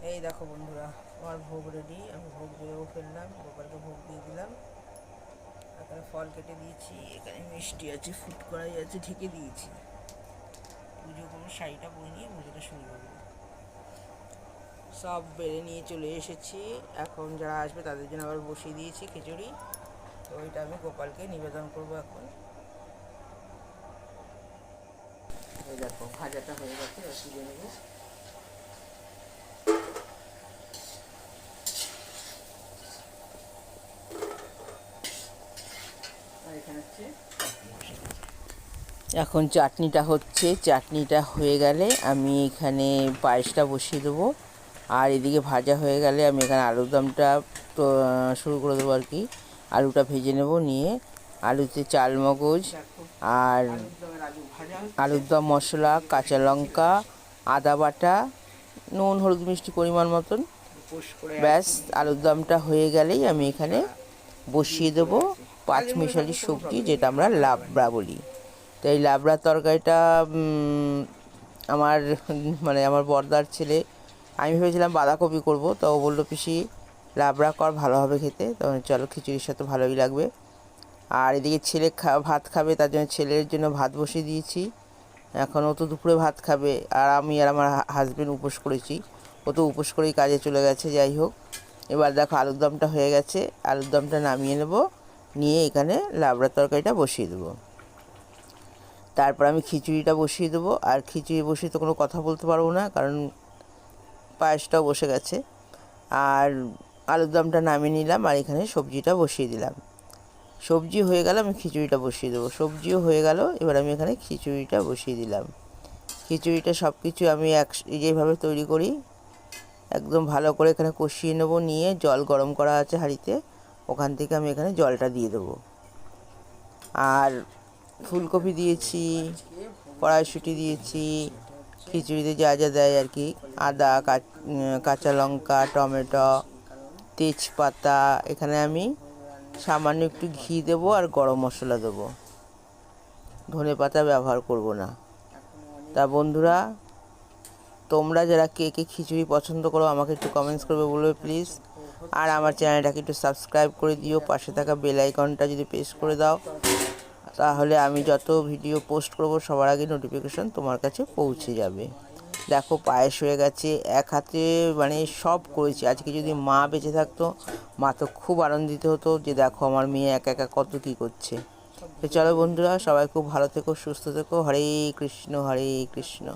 এই দেখো বন্ধুরা, আমার ভোগ রেডি। আমি ভোগ দিয়েও ফেললাম, গোপালকে ভোগ দিয়ে দিলাম। এখানে ফল কেটে দিয়েছি, এখানে মিষ্টি আছে, ফুড করাই আছে, ঢেকে দিয়েছি। পুজো করবো, শাড়িটা পরে নিয়ে পুজোটা শুরু করবো। সব বেড়ে নিয়ে চলে এসেছি। এখন যারা আসবে তাদের জন্য আবার বসিয়ে দিয়েছি খিচুড়ি। তো ওইটা আমি গোপালকে নিবেদন করবো এখন। এই দেখো ভাজাটা হয়ে গেছে, এবার তুলে নেবো। আর এখানে হচ্ছে এখন চাটনিটা হচ্ছে। চাটনিটা হয়ে গেলে আমি এখানে পায়েসটা বসিয়ে দেবো। আর এদিকে ভাজা হয়ে গেলে আমি এখানে আলুর দমটা তো শুরু করে দেবো আর কি। আলুটা ভেজে নেব, নিয়ে আলুতে চালমগজ আর আলুর দম মশলা, কাঁচা লঙ্কা, আদা বাটা, নুন, হলুদ, মিষ্টি পরিমাণ মতন। ব্যাস, আলুর দমটা হয়ে গেলেই আমি এখানে বসিয়ে দেবো পাঁচমিশালি সবজি, যেটা আমরা লাবড়া বলি। তো এই লাবড়ার তরকারিটা আমার আমার বড়দার ছেলে, আমি ভেবেছিলাম বাঁধাকপি করব, তো ও বললো পিসি লাবড়া কর, ভালো হবে খেতে। তখন চলো, খিচুড়ির সাথে ভালোই লাগবে। আর এদিকে ছেলে ভাত খাবে, তার জন্য ছেলের জন্য ভাত বসিয়ে দিয়েছি। এখন ও তো দুপুরে ভাত খাবে, আর আমি আর আমার হাজবেন্ড উপোস করেছি। ও তো উপোস করেই কাজে চলে গেছে। যাই হোক, এবার দেখো আলুর দমটা হয়ে গেছে। আলুর দমটা নামিয়ে নেব, নিয়ে এখানে লাবড়ার তরকারিটা বসিয়ে দেবো। তারপর আমি খিচুড়িটা বসিয়ে দেবো। আর খিচুড়ি বসিয়ে তো কোনো কথা বলতে পারবো না, কারণ পায়েসটাও বসে গেছে। আর আলুর দমটা নামিয়ে নিলাম, আর এখানে সবজিটা বসিয়ে দিলাম। সবজি হয়ে গেল, আমি খিচুড়িটা বসিয়ে দেবো। সবজিও হয়ে গেল, এবার আমি এখানে খিচুড়িটা বসিয়ে দিলাম। খিচুড়িটা সব কিছু আমি যেভাবে তৈরি করি একদম ভালো করে এখানে কষিয়ে নেবো। নিয়ে জল গরম করা আছে হাঁড়িতে, ওখান থেকে আমি এখানে জলটা দিয়ে দেবো। আর ফুলকপি দিয়েছি, কড়াইশুঁটি দিয়েছি, খিচুড়িতে যা যা দেয় আর কি, আদা, কাঁচা লঙ্কা, টমেটো, তেজপাতা। এখানে আমি সামান্য একটু ঘি দেবো, আর গরম মশলা দেবো। ধনে পাতা ব্যবহার করব না। তা বন্ধুরা, তোমরা যারা কে কে খিচুড়ি পছন্দ করো আমাকে একটু কমেন্টস করবে বলবে প্লিজ। আর আমার চ্যানেলটাকে একটু সাবস্ক্রাইব করে দিও। পাশে থাকা বেল আইকনটা যদি প্রেস করে দাও, তাহলে আমি যত ভিডিও পোস্ট করব সবার আগে নোটিফিকেশন তোমার কাছে পৌঁছে যাবে। দেখো পায়েস হয়ে গেছে, এক হাতে সব করেছি। আজকে যদি মা বেঁচে থাকতো, মা তো খুব আনন্দিত হতো যে দেখো আমার মেয়ে একা একা কত কী করছে। তো চলো বন্ধুরা, সবাই খুব ভালো থেকো, সুস্থ থেকো। হরে কৃষ্ণ, হরে কৃষ্ণ।